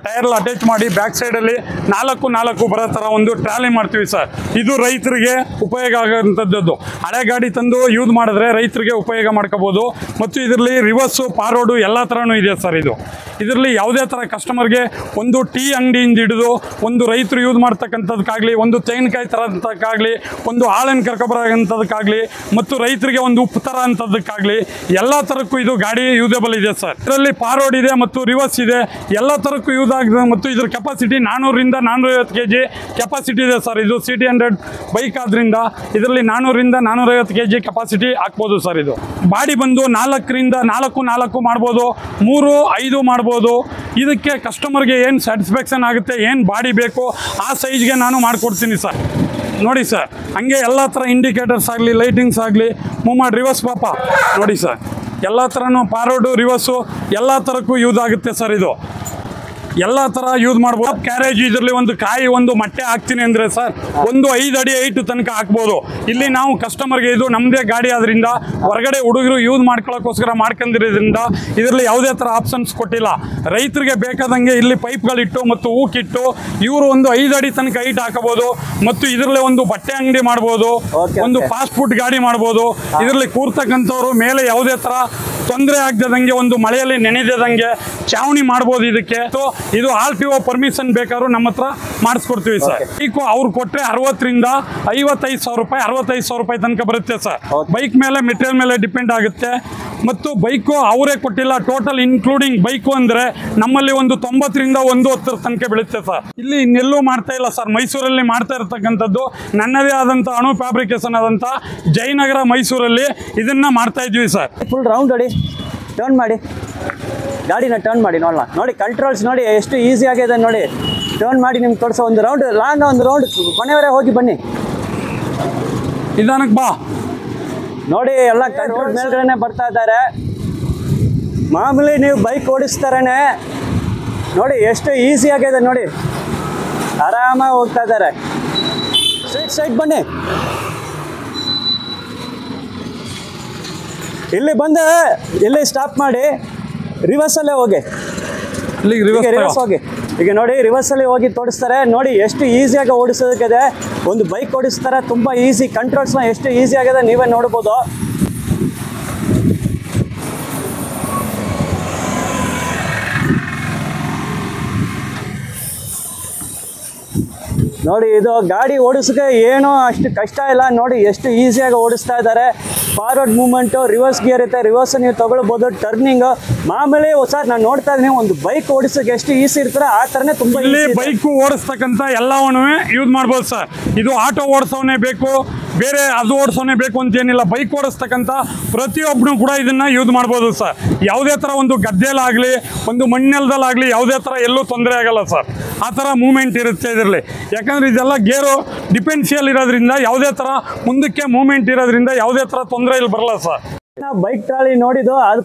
ಟೈರ್ ಅಟ್ಯಾಚ್ ಮಾಡಿ ಬ್ಯಾಕ್ ಸೈಡಲ್ಲಿ 4 ಬರೋ ಥರ ಒಂದು ಟ್ರಾಲಿ ಮಾಡ್ತೀವಿ ಸರ್. ಇದು ರೈತರಿಗೆ ಉಪಯೋಗ ಆಗೋಂಥದ್ದು. ಹಳೆ ಗಾಡಿ ತಂದು ಯೂಸ್ ಮಾಡಿದ್ರೆ ರೈತರಿಗೆ ಉಪಯೋಗ ಮಾಡ್ಕೋಬೋದು. ಮತ್ತು ಇದರಲ್ಲಿ ರಿವರ್ಸು ಫಾರ್ವರ್ಡು ಎಲ್ಲ ಥರನೂ ಇದೆ ಸರ್. ಇದರಲ್ಲಿ ಯಾವುದೇ ಥರ ಕಸ್ಟಮರ್ಗೆ ಒಂದು ಟೀ ಅಂಗಡಿಯಿಂದ ಹಿಡಿದು ಒಂದು ರೈತರು ಯೂಸ್ ಮಾಡ್ತಕ್ಕಂಥದ್ದಕ್ಕಾಗಲಿ, ಒಂದು ತೆಂಗಿನಕಾಯಿ ತರೋಂಥಕ್ಕಾಗಲಿ, ಒಂದು ಹಾಳನ್ನು ಕರ್ಕೊಬರೋಂಥದ್ದಕ್ಕಾಗಲಿ ಮತ್ತು ರೈತರಿಗೆ ಒಂದು ಉಪ್ಪು ಥರ ಅಂಥದ್ದಕ್ಕಾಗಲಿ ಎಲ್ಲ ಥರಕ್ಕೂ ಇದು ಗಾಡಿ ಯೂಸೇಬಲ್ ಇದೆ ಸರ್. ಇದರಲ್ಲಿ ಫಾರ್ವರ್ಡ್ ಇದೆ ಮತ್ತು ರಿವರ್ಸ್ ಇದೆ, ಎಲ್ಲ ಥರಕ್ಕೂ ಯೂಸ್ ಆಗಿದೆ. ಮತ್ತು ಇದ್ರ ಕೆಪಾಸಿಟಿ 400 ರಿಂದ 450 kg ಕೆಪಾಸಿಟಿ ಇದೆ ಸರ್. ಇದು CT 100 ಬೈಕ್ ಆದ್ರಿಂದ ಇದರಲ್ಲಿ 400 ರಿಂದ 450 kg ಕೆಪಾಸಿಟಿ ಹಾಕ್ಬೋದು ಸರ್. ಇದು ಬಾಡಿ ಬಂದು 4 ರಿಂದ 4 ಮಾಡ್ಬೋದು, 3, 5 ಮಾಡ್ಬೋದು. ಇದಕ್ಕೆ ಕಸ್ಟಮರ್ಗೆ ಏನು ಸ್ಯಾಟಿಸ್ಫ್ಯಾಕ್ಷನ್ ಆಗುತ್ತೆ, ಏನು ಬಾಡಿ ಬೇಕು ಆ ಸೈಜ್ಗೆ ನಾನು ಮಾಡಿಕೊಡ್ತೀನಿ ಸರ್. ನೋಡಿ ಸರ್, ಹಂಗೆ ಎಲ್ಲ ಥರ ಇಂಡಿಕೇಟರ್ಸ್ ಆಗಲಿ, ಲೈಟಿಂಗ್ಸ್ ಆಗಲಿ, ಮೂವ್ ಮಾಡಿ ರಿವರ್ಸ್ ಪಾಪ ನೋಡಿ ಸರ್, ಎಲ್ಲ ಥರನೂ ಫಾರ್ವರ್ಡು ರಿವರ್ಸು ಎಲ್ಲ ಥರಕ್ಕೂ ಯೂಸ್ ಆಗುತ್ತೆ ಸರ್. ಇದು ಎಲ್ಲ ಥರ ಯೂಸ್ ಮಾಡ್ಬೋದು. ಕ್ಯಾರೇಜ್ ಇದರಲ್ಲಿ ಒಂದು ಕಾಯಿ ಒಂದು ಮೊಟ್ಟೆ ಹಾಕ್ತೀನಿ ಅಂದರೆ ಸರ್ ಒಂದು 5 ಅಡಿ 8 ತನಕ ಹಾಕ್ಬೋದು. ಇಲ್ಲಿ ನಾವು ಕಸ್ಟಮರ್ಗೆ ಇದು ನಮ್ಮದೇ ಗಾಡಿ ಆದ್ರಿಂದ ಹೊರಗಡೆ ಹುಡುಗರು ಯೂಸ್ ಮಾಡ್ಕೊಳ್ಳೋಕ್ಕೋಸ್ಕರ ಮಾಡ್ಕೊಂಡಿರೋದ್ರಿಂದ ಇದರಲ್ಲಿ ಯಾವುದೇ ಥರ ಆಪ್ಷನ್ಸ್ ಕೊಟ್ಟಿಲ್ಲ. ರೈತರಿಗೆ ಬೇಕಾದಂಗೆ ಇಲ್ಲಿ ಪೈಪ್ಗಳಿಟ್ಟು ಮತ್ತು ಹೂಕಿಟ್ಟು ಇವರು ಒಂದು 5 ಅಡಿ ತನಕ ಹೈಟ್ ಹಾಕಬಹುದು. ಮತ್ತು ಇದರಲ್ಲಿ ಒಂದು ಬಟ್ಟೆ ಅಂಗಡಿ ಮಾಡ್ಬೋದು, ಒಂದು ಫಾಸ್ಟ್ ಫುಡ್ ಗಾಡಿ ಮಾಡ್ಬೋದು. ಇದರಲ್ಲಿ ಕೂರ್ತಕ್ಕಂಥವ್ರು ಮೇಲೆ ಯಾವುದೇ ಥರ ತೊಂದರೆ ಆಗದಂಗೆ, ಒಂದು ಮಳೆಯಲ್ಲಿ ನೆನೆದಂಗೆ ಚಾವಣಿ ಮಾಡ್ಬೋದು. ಇದಕ್ಕೆ ಇದು RTO ಪರ್ಮಿಷನ್ ಬೇಕಾದ್ರೂ ನಮ್ಮ ಹತ್ರ ಮಾಡಿಸ್ಕೊಡ್ತೀವಿ ಸರ್. ಬೈಕು ಅವ್ರು ಕೊಟ್ಟರೆ 60 ರಿಂದ 55 ಸಾವಿರ ರೂಪಾಯಿ 65 ಸಾವಿರ ರೂಪಾಯಿ ತನಕ ಬರುತ್ತೆ ಸರ್. ಬೈಕ್ ಮೇಲೆ ಮೆಟೀರಿಯಲ್ ಮೇಲೆ ಡಿಪೆಂಡ್ ಆಗುತ್ತೆ. ಮತ್ತು ಬೈಕು ಅವರೇ ಕೊಟ್ಟಿಲ್ಲ, ಟೋಟಲ್ ಇನ್ಕ್ಲೂಡಿಂಗ್ ಬೈಕು ಅಂದರೆ ನಮ್ಮಲ್ಲಿ ಒಂದು 90 ರಿಂದ 110 ತನಕ ಬೀಳುತ್ತೆ ಸರ್. ಇಲ್ಲಿ ಇನ್ನೆಲ್ಲೂ ಮಾಡ್ತಾ ಇಲ್ಲ ಸರ್. ಮೈಸೂರಲ್ಲಿ ಮಾಡ್ತಾ ಇರತಕ್ಕಂಥದ್ದು ನನ್ನದೇ ಆದಂಥ ಅಣು ಫ್ಯಾಬ್ರಿಕೇಶನ್ ಆದಂಥ ಜಯನಗರ ಮೈಸೂರಲ್ಲಿ ಇದನ್ನ ಮಾಡ್ತಾ ಇದ್ವಿ ಸರ್. ಫುಲ್ ರೌಂಡ್ ಹೊಡಿ, ಟರ್ನ್ ಮಾಡಿ ಗಾಡಿನ, ಟರ್ನ್ ಮಾಡಿ ನೋಡೋಣ. ನೋಡಿ ಕಂಟ್ರೋಲ್ಸ್ ನೋಡಿ ಎಷ್ಟು ಈಸಿ ಆಗಿದೆ ನೋಡಿ. ಟರ್ನ್ ಮಾಡಿ ನಿಮ್ಗೆ ತೋರಿಸೋ ಒಂದು ರೌಂಡ್, ಲಾಂಗ್ ಒಂದು ರೌಂಡ್ ಕೊನೆವರೆಗೆ ಹೋಗಿ ಬನ್ನಿ. ನಿಧಾನಕ್ಕೆ ಬಾ, ನೋಡಿ ಎಲ್ಲ ಕಂಟ್ರೋಲ್ ಮೇಲ್ಗಡೆ ಬರ್ತಾ ಇದ್ದಾರೆ. ಮಾಮೂಲಿ ನೀವು ಬೈಕ್ ಓಡಿಸ್ತಾರೇ ನೋಡಿ ಎಷ್ಟು ಈಸಿ ಆಗಿದೆ ನೋಡಿ, ಆರಾಮಾಗಿ ಹೋಗ್ತಾ ಇದ್ದಾರೆ. ಸೈಡ್ ಬನ್ನಿ, ಇಲ್ಲಿ ಬಂದು ಇಲ್ಲಿ ಸ್ಟಾಪ್ ಮಾಡಿ ರಿವರ್ಸಲ್ಲೇ ಹೋಗಿ, ರಿವರ್ಸ್ ಹೋಗಿ. ಈಗ ನೋಡಿ ರಿವರ್ಸಲ್ಲಿ ಹೋಗಿ ತೋರಿಸ್ತಾರೆ ನೋಡಿ ಎಷ್ಟು ಈಸಿಯಾಗಿ ಓಡಿಸೋದಕ್ಕಿದೆ. ಒಂದು ಬೈಕ್ ಓಡಿಸ್ತಾರೆ ತುಂಬ ಈಸಿ, ಕಂಟ್ರೋಲ್ಸ್ನ ಎಷ್ಟು ಈಸಿ ಆಗಿದೆ ನೀವೇ ನೋಡ್ಬೋದು. ನೋಡಿ ಇದು ಗಾಡಿ ಓಡಿಸೋಕೆ ಏನೋ ಅಷ್ಟು ಕಷ್ಟ ಇಲ್ಲ, ನೋಡಿ ಎಷ್ಟು ಈಸಿಯಾಗಿ ಓಡಿಸ್ತಾ ಇದ್ದಾರೆ. ಫಾರ್ವರ್ಡ್ ಮೂವ್ಮೆಂಟು, ರಿವರ್ಸ್ ಗಿಯರ್ ಇರುತ್ತೆ, ರಿವರ್ಸ್ ನೀವು ತಗೊಳ್ಬೋದು, ಟರ್ನಿಂಗ್ ಮಾಮೂಲಿ. ಸರ್ ನಾನು ನೋಡ್ತಾ ಇದ್ದೀನಿ ಒಂದು ಬೈಕ್ ಓಡಿಸೋಕೆ ಎಷ್ಟು ಈಸಿ ಇರ್ತಾರೆ ಆ ಥರನೇ ತುಂಬ ಇಲ್ಲಿ ಬೈಕ್ ಓಡಿಸ್ತಕ್ಕಂಥ ಎಲ್ಲವನ್ನೂ ಯೂಸ್ ಮಾಡ್ಬೋದು ಸರ್. ಇದು ಆಟೋ ಓಡಿಸೋನೇ ಬೇಕು, ಬೇರೆ ಅದು ಓಡಿಸೋನೇ ಬೇಕು ಅಂತೇನಿಲ್ಲ. ಬೈಕ್ ಓಡಿಸ್ತಕ್ಕಂಥ ಪ್ರತಿಯೊಬ್ಬನು ಕೂಡ ಇದನ್ನು ಯೂಸ್ ಮಾಡ್ಬೋದು ಸರ್. ಯಾವುದೇ ಥರ ಒಂದು ಗದ್ದೆಲಾಗಲಿ ಒಂದು ಮಣ್ಣೆಲ್ದಲ್ಲಾಗಲಿ ಯಾವುದೇ ಥರ ಎಲ್ಲೂ ತೊಂದರೆ ಆಗಲ್ಲ ಸರ್. ಆ ಥರ ಮೂವ್ಮೆಂಟ್ ಇರುತ್ತೆ ಇದರಲ್ಲಿ. ಯಾಕಂದರೆ ಇದೆಲ್ಲ ಗೇರು ಡಿಪೆನ್ಸಿಯಲ್ ಇರೋದ್ರಿಂದ ಯಾವುದೇ ಥರ ಮುಂದಕ್ಕೆ ಮೂವ್ಮೆಂಟ್ ಇರೋದ್ರಿಂದ ಯಾವುದೇ ಥರ ತೊಂದರೆ ಇಲ್ಲಿ ಬರಲ್ಲ ಸರ್. ಬೈಕ್ ಟ್ರಾಲಿ ನೋಡಿದ್ದು ಅದು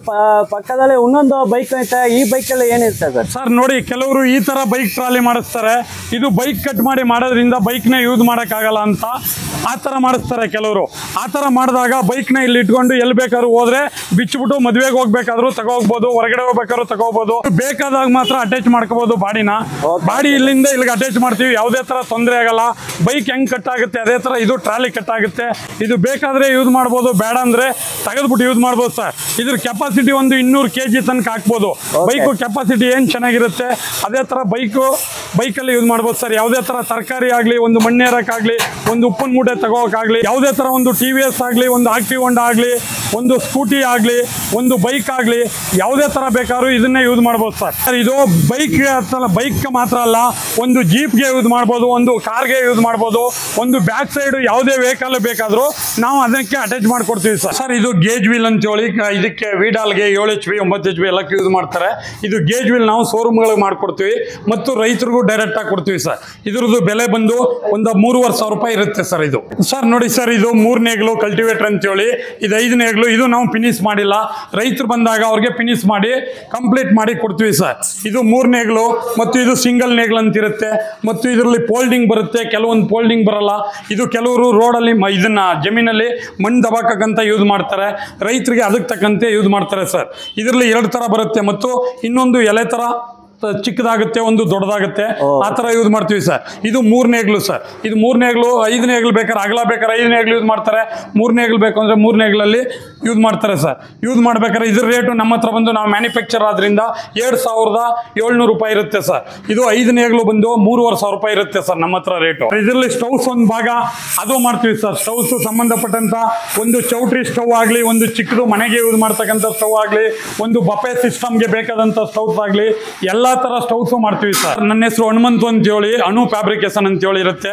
ಪಕ್ಕದಲ್ಲಿ ಇನ್ನೊಂದು ಬೈಕ್ ಐತೆ, ಈ ಬೈಕಲ್ಲಿ ಏನಿರ್ತದೆ ಸರ್? ನೋಡಿ ಕೆಲವರು ಈ ಥರ ಬೈಕ್ ಟ್ರಾಲಿ ಮಾಡಿಸ್ತಾರೆ. ಇದು ಬೈಕ್ ಕಟ್ ಮಾಡಿ ಮಾಡೋದ್ರಿಂದ ಬೈಕ್ನ ಯೂಸ್ ಮಾಡೋಕ್ಕಾಗಲ್ಲ ಅಂತ ಆ ಥರ ಮಾಡಿಸ್ತಾರೆ ಕೆಲವರು. ಆ ಥರ ಮಾಡಿದಾಗ ಬೈಕ್ನ ಇಲ್ಲಿ ಇಟ್ಕೊಂಡು ಎಲ್ಲಿ ಬೇಕಾದ್ರೂ ಹೋದ್ರೆ ಬಿಚ್ಚಿಬಿಟ್ಟು ಮದುವೆಗೆ ಹೋಗ್ಬೇಕಾದ್ರೂ ತಗೋಗ್ಬೋದು, ಹೊರಗಡೆ ಹೋಗ್ಬೇಕಾದ್ರೂ ತಗೋಬೋದು. ಬೇಕಾದಾಗ ಮಾತ್ರ ಅಟ್ಯಾಚ್ ಮಾಡ್ಕೋಬೋದು ಬಾಡಿನ. ಬಾಡಿ ಇಲ್ಲಿಂದ ಇಲ್ಲಿಗೆ ಅಟ್ಯಾಚ್ ಮಾಡ್ತೀವಿ, ಯಾವುದೇ ಥರ ತೊಂದರೆ ಆಗಲ್ಲ. ಬೈಕ್ ಹೆಂಗೆ ಕಟ್ ಆಗುತ್ತೆ ಅದೇ ಥರ ಇದು ಟ್ರಾಲಿ ಕಟ್ ಆಗುತ್ತೆ. ಇದು ಬೇಕಾದರೆ ಯೂಸ್ ಮಾಡ್ಬೋದು, ಬೇಡ ಅಂದರೆ ತೆಗೆದ್ಬಿಟ್ಟು ಯೂಸ್ ಮಾಡ್ಬೋದು ಸರ್. ಇದ್ರ ಕೆಪಾಸಿಟಿ ಒಂದು 200 kg ತನಕ ಹಾಕ್ಬೋದು. ಬೈಕು ಕೆಪಾಸಿಟಿ ಏನು ಚೆನ್ನಾಗಿರುತ್ತೆ ಅದೇ ಥರ ಬೈಕಲ್ಲಿ ಯೂಸ್ ಮಾಡ್ಬೋದು ಸರ್. ಯಾವುದೇ ಥರ ತರಕಾರಿ ಆಗಲಿ, ಒಂದು ಮಣ್ಣೇರಕ್ಕಾಗಲಿ, ಒಂದು ಉಪ್ಪಿನ ಮೂಟೆ ತಗೋಕ್ಕಾಗಲಿ, ಯಾವುದೇ ಥರ ಒಂದು TVS ಆಗಲಿ, ಒಂದು ಆಕ್ಟಿವ್ ಹೊಂಡ ಆಗಲಿ, ಒಂದು ಸ್ಕೂಟಿ ಆಗಲಿ, ಒಂದು ಬೈಕ್ ಆಗಲಿ, ಯಾವುದೇ ಥರ ಬೇಕಾದ್ರೂ ಇದನ್ನೇ ಯೂಸ್ ಮಾಡ್ಬೋದು ಸರ್. ಇದು ಬೈಕ್ ಮಾತ್ರ ಅಲ್ಲ, ಒಂದು ಜೀಪ್ಗೆ ಯೂಸ್ ಮಾಡ್ಬೋದು, ಒಂದು ಕಾರ್ಗೆ ಯೂಸ್ ಮಾಡ್ಬೋದು, ಒಂದು ಬ್ಯಾಕ್ ಸೈಡ್ ಯಾವುದೇ ವೆಹಿಕಲ್ ಬೇಕಾದರೂ ನಾವು ಅದಕ್ಕೆ ಅಟ್ಯಾಚ್ ಮಾಡ್ಕೊಡ್ತೀವಿ ಸರ್. ಸರ್ ಇದು ಗೇಜ್ ವೀಲ್ ಅಂತ ಹೇಳಿ, ಇದಕ್ಕೆ ವಿಡಾಲ್ಗೆ 7 HP 9 HP ಎಲ್ಲಕ್ಕೆ ಯೂಸ್ ಮಾಡ್ತಾರೆ. ಇದು ಗೇಜ್ ವೀಲ್ ನಾವು ಶೋರೂಮ್ಗಳಿಗೆ ಮಾಡ್ಕೊಡ್ತೀವಿ ಮತ್ತು ರೈತರಿಗೂ ಡೈರೆಕ್ಟ್ ಆಗಿ ಕೊಡ್ತೀವಿ ಸರ್. ಇದ್ರದ್ದು ಬೆಲೆ ಬಂದು ಒಂದು 3,500 ರೂಪಾಯಿ ಇರುತ್ತೆ ಸರ್. ಇದು ಸರ್ ನೋಡಿ ಸರ್, ಇದು 3 ನೇಗ್ಲು ಕಲ್ಟಿವೇಟರ್ ಅಂತ ಹೇಳಿ, ಇದು 5 ನೇಗ್ಲು. ಇದು ನಾವು ಫಿನಿಶ್ ಮಾಡಿಲ್ಲ, ರೈತರು ಬಂದಾಗ ಅವ್ರಿಗೆ ಫಿನಿಶ್ ಮಾಡಿ ಕಂಪ್ಲೀಟ್ ಮಾಡಿ ಕೊಡ್ತೀವಿ ಸರ್. ಇದು 3 ನೇಗ್ಲು ಮತ್ತು ಇದು ಸಿಂಗಲ್ ನೇಗ್ಲು ಅಂತ ಇರುತ್ತೆ. ಮತ್ತು ಇದರಲ್ಲಿ ಫೋಲ್ಡಿಂಗ್ ಬರುತ್ತೆ, ಕೆಲವೊಂದು ಫೋಲ್ಡಿಂಗ್ ಬರಲ್ಲ. ಇದು ಕೆಲವರು ರೋಡಲ್ಲಿ ಇದನ್ನ ಜಮೀನಲ್ಲಿ ಮಣ್ಣು ದಬಾಕಂತ ಯೂಸ್ ಮಾಡ್ತಾರೆ, ರೈತರಿಗೆ ಅದಕ್ಕೆ ತಕ್ಕಂತೆ ಯೂಸ್ ಮಾಡ್ತಾರೆ ಸರ್. ಇದರಲ್ಲಿ 2 ಥರ ಬರುತ್ತೆ ಮತ್ತು ಇನ್ನೊಂದು ಎಲೆ ಥರ ಚಿಕ್ಕದಾಗುತ್ತೆ, ಒಂದು ದೊಡ್ಡದಾಗುತ್ತೆ, ಆ ಥರ ಯೂಸ್ ಮಾಡ್ತೀವಿ ಸರ್. ಇದು 3 ನೇಗ್ಲು ಸರ್. ಇದು 3 ನೇಗ್ಲು, 5 ನೇಗ್ಲು ಬೇಕಾದ್ರೆ ಅಗಲ ಬೇಕಾದ್ರೆ 5 ನೇಗ್ಲು ಯೂಸ್ ಮಾಡ್ತಾರೆ, 3 ನೇಗ್ಲು ಬೇಕು ಅಂದರೆ 3 ನೇಗ್ಲಲ್ಲಿ ಯೂಸ್ ಮಾಡ್ತಾರೆ ಸರ್. ಯೂಸ್ ಮಾಡ್ಬೇಕಾದ್ರೆ ಇದ್ರ ರೇಟು ನಮ್ಮ ಹತ್ರ ಬಂದು ನಾವು ಮ್ಯಾನುಫ್ಯಾಕ್ಚರ್ ಆದ್ರಿಂದ 7,700 ರೂಪಾಯಿ ಇರುತ್ತೆ ಸರ್. ಇದು 5 ನೇಗ್ಲು ಬಂದು 3,500 ರೂಪಾಯಿ ಇರುತ್ತೆ ಸರ್ ನಮ್ಮ ಹತ್ರ ರೇಟು. ಇದರಲ್ಲಿ ಸ್ಟವ್ಸ್ ಒಂದು ಭಾಗ ಅದು ಮಾಡ್ತೀವಿ ಸರ್. ಸ್ಟವ್ಸ್ ಸಂಬಂಧಪಟ್ಟಂತ ಒಂದು ಚೌಟ್ರಿ ಸ್ಟವ್ ಆಗಲಿ, ಒಂದು ಚಿಕ್ಕದು ಮನೆಗೆ ಯೂಸ್ ಮಾಡ್ತಕ್ಕಂಥ ಸ್ಟವ್ ಆಗಲಿ, ಒಂದು ಬಫೆ ಸಿಸ್ಟಮ್ಗೆ ಬೇಕಾದಂಥ ಸ್ಟವ್ಸ್ ಆಗಲಿ, ಎಲ್ಲ ಥರ ಸ್ಟವ್ಸು ಮಾಡ್ತೀವಿ ಸರ್. ನನ್ನ ಹೆಸರು ಹನುಮಂತು ಅಂತ ಹೇಳಿ, ಅನು ಫ್ಯಾಬ್ರಿಕೇಶನ್ ಅಂತ ಹೇಳಿ ಇರುತ್ತೆ.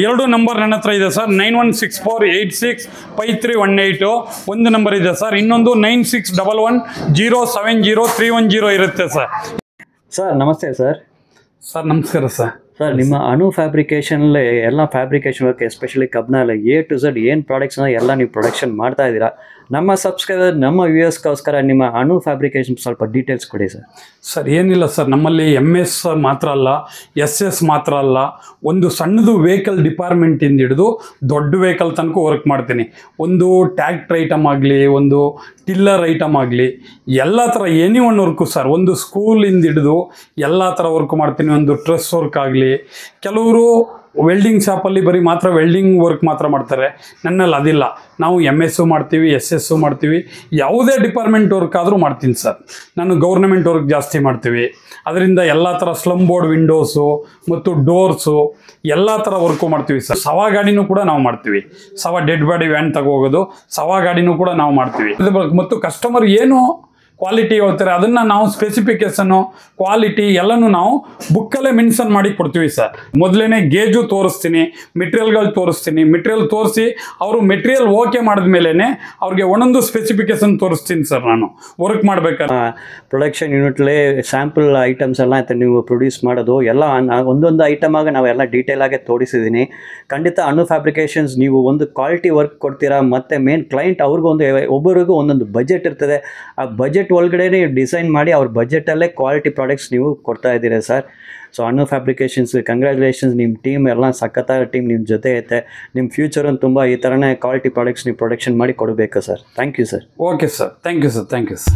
2 ನಂಬರ್ ನನ್ನ ಹತ್ರ ಇದೆ ಸರ್, 9164865318 ಒಂದು ನಂಬರ್ ಇದೆ ಸರ್. ಇನ್ನೊಂದು 9611070310 ಇರುತ್ತೆ ಸರ್. ಸರ್ ನಮಸ್ತೆ ಸರ್. ಸರ್ ನಮಸ್ಕಾರ ಸರ್. ಸರ್ ನಿಮ್ಮ ಅನು ಫ್ಯಾಬ್ರಿಕೇಷನಲ್ಲಿ ಎಲ್ಲ ಫ್ಯಾಬ್ರಿಕೇಷನ್ ವರ್ಕ್, ಎಸ್ಪೆಷಲಿ ಕಬ್ಬಿಣ A to Z ಏನು ಪ್ರಾಡಕ್ಟ್ಸ್ನ ಎಲ್ಲ ನೀವು ಪ್ರೊಡಕ್ಷನ್ ಮಾಡ್ತಾ ಇದ್ದೀರಾ. ನಮ್ಮ ಸಬ್ಸ್ಕ್ರೈಬರ್, ನಮ್ಮ ವ್ಯೂಯರ್ಸ್ಗೋಸ್ಕರ ನಿಮ್ಮ ಅನು ಫ್ಯಾಬ್ರಿಕೇಷನ್ ಸ್ವಲ್ಪ ಡೀಟೇಲ್ಸ್ ಕೊಡಿ ಸರ್. ಸರ್ ಏನಿಲ್ಲ ಸರ್, ನಮ್ಮಲ್ಲಿ MS ಮಾತ್ರ ಅಲ್ಲ, SS ಮಾತ್ರ ಅಲ್ಲ, ಒಂದು ಸಣ್ಣದು ವೆಹಿಕಲ್ ಡಿಪಾರ್ಟ್ಮೆಂಟಿಂದ ಹಿಡಿದು ದೊಡ್ಡ ವೆಹಿಕಲ್ ತನಕ ವರ್ಕ್ ಮಾಡ್ತೀನಿ. ಒಂದು ಟ್ಯಾಕ್ಟ್ರ್ ಐಟಮ್ ಆಗಲಿ, ಒಂದು ಟಿಲ್ಲರ್ ಐಟಮ್ ಆಗಲಿ, ಎಲ್ಲ ಥರ ಎನಿ ಒನ್ ವರ್ಕು ಸರ್. ಒಂದು ಸ್ಕೂಲಿಂದ ಹಿಡಿದು ಎಲ್ಲ ಥರ ವರ್ಕ್ ಮಾಡ್ತೀನಿ. ಒಂದು ಡ್ರೆಸ್ ವರ್ಕ್ ಆಗಲಿ, ಕೆಲವರು ವೆಲ್ಡಿಂಗ್ ಶಾಪಲ್ಲಿ ಬರೀ ಮಾತ್ರ ವೆಲ್ಡಿಂಗ್ ವರ್ಕ್ ಮಾತ್ರ ಮಾಡ್ತಾರೆ. ನನ್ನಲ್ಲಿ ಅದಿಲ್ಲ. ನಾವು MS ಮಾಡ್ತೀವಿ, SS ಮಾಡ್ತೀವಿ, ಯಾವುದೇ ಡಿಪಾರ್ಟ್ಮೆಂಟ್ ವರ್ಕ್ ಆದರೂ ಮಾಡ್ತೀನಿ ಸರ್. ನಾನು ಗೌರ್ನಮೆಂಟ್ ವರ್ಕ್ ಜಾಸ್ತಿ ಮಾಡ್ತೀವಿ. ಅದರಿಂದ ಎಲ್ಲ ಥರ ಸ್ಲಮ್ ಬೋರ್ಡ್ ವಿಂಡೋಸು ಮತ್ತು ಡೋರ್ಸು ಎಲ್ಲ ಥರ ವರ್ಕು ಮಾಡ್ತೀವಿ ಸರ್. ಸವಾ ಗಾಡಿನೂ ಕೂಡ ನಾವು ಮಾಡ್ತೀವಿ. ಡೆಡ್ ಬಾಡಿ ವ್ಯಾನ್ ತಗೋಗೋದು, ಸವಾ ಗಾಡಿನೂ ಕೂಡ ನಾವು ಮಾಡ್ತೀವಿ. ಮತ್ತು ಕಸ್ಟಮರ್ ಏನು ಕ್ವಾಲಿಟಿ ಹೇಳ್ತಾರೆ, ಅದನ್ನ ನಾವು ಸ್ಪೆಸಿಫಿಕೇಶನ್ ಕ್ವಾಲಿಟಿ ಎಲ್ಲನೂ ನಾವು ಬುಕ್ಕಲ್ಲೇ ಮೆನ್ಷನ್ ಮಾಡಿ ಕೊಡ್ತೀವಿ ಸರ್. ಮೊದಲೇನೆ ಗೇಜು ತೋರಿಸ್ತೀನಿ, ಮೆಟೀರಿಯಲ್ಗಳು ತೋರಿಸ್ತೀನಿ, ಮೆಟೀರಿಯಲ್ ತೋರಿಸಿ ಅವರು ಮೆಟೀರಿಯಲ್ ಓಕೆ ಮಾಡಿದ್ಮೇಲೆ ಅವ್ರಿಗೆ ಒಂದೊಂದು ಸ್ಪೆಸಿಫಿಕೇಶನ್ ತೋರಿಸ್ತೀನಿ ಸರ್. ನಾನು ವರ್ಕ್ ಮಾಡ್ಬೇಕಾದ್ರೆ ಪ್ರೊಡಕ್ಷನ್ ಯೂನಿಟ್ಲೇ ಸ್ಯಾಂಪಲ್ ಐಟಮ್ಸ್ ಎಲ್ಲ ನೀವು ಪ್ರೊಡ್ಯೂಸ್ ಮಾಡೋದು ಎಲ್ಲ ಒಂದೊಂದು ಐಟಮ್ ಆಗಿ ನಾವೆಲ್ಲ ಡೀಟೇಲ್ ಆಗಿ ತೋರಿಸಿದ್ದೀನಿ. ಖಂಡಿತ ಅನು ಫ್ಯಾಬ್ರಿಕೇಶನ್ಸ್ ನೀವು ಒಂದು ಕ್ವಾಲಿಟಿ ವರ್ಕ್ ಕೊಡ್ತೀರಾ, ಮತ್ತು ಮೇನ್ ಕ್ಲೈಂಟ್ ಅವ್ರಿಗೂ ಒಬ್ಬರಿಗೂ ಒಂದೊಂದು ಬಜೆಟ್ ಇರ್ತದೆ. ಆ ಬಜೆಟ್ ಒಳಗಡೆ ನೀವು ಡಿಸೈನ್ ಮಾಡಿ ಅವ್ರ ಬಜೆಟಲ್ಲೇ ಕ್ವಾಲಿಟಿ ಪ್ರಾಡಕ್ಟ್ಸ್ ನೀವು ಕೊಡ್ತಾ ಇದ್ದೀರಾ ಸರ್. ಸೊ ಅನು ಫ್ಯಾಬ್ರಿಕೇಶನ್ಸ್ ಕಂಗ್ರ್ಯಾಚುಲೇಷನ್ಸ್, ನಿಮ್ಮ ಟೀಮ್ ಎಲ್ಲ ಸಖತ್ತಾದ ಟೀಮ್ ನಿಮ್ಮ ಜೊತೆ ಐತೆ. ನಿಮ್ಮ ಫ್ಯೂಚರನ್ನು ತುಂಬ ಈ ಥರನೇ ಕ್ವಾಲಿಟಿ ಪ್ರಾಡಕ್ಟ್ಸ್ ನೀವು ಪ್ರೊಡಕ್ಷನ್ ಮಾಡಿ ಕೊಡಬೇಕು sir. Thank you sir. Okay sir, thank you sir, thank you sir.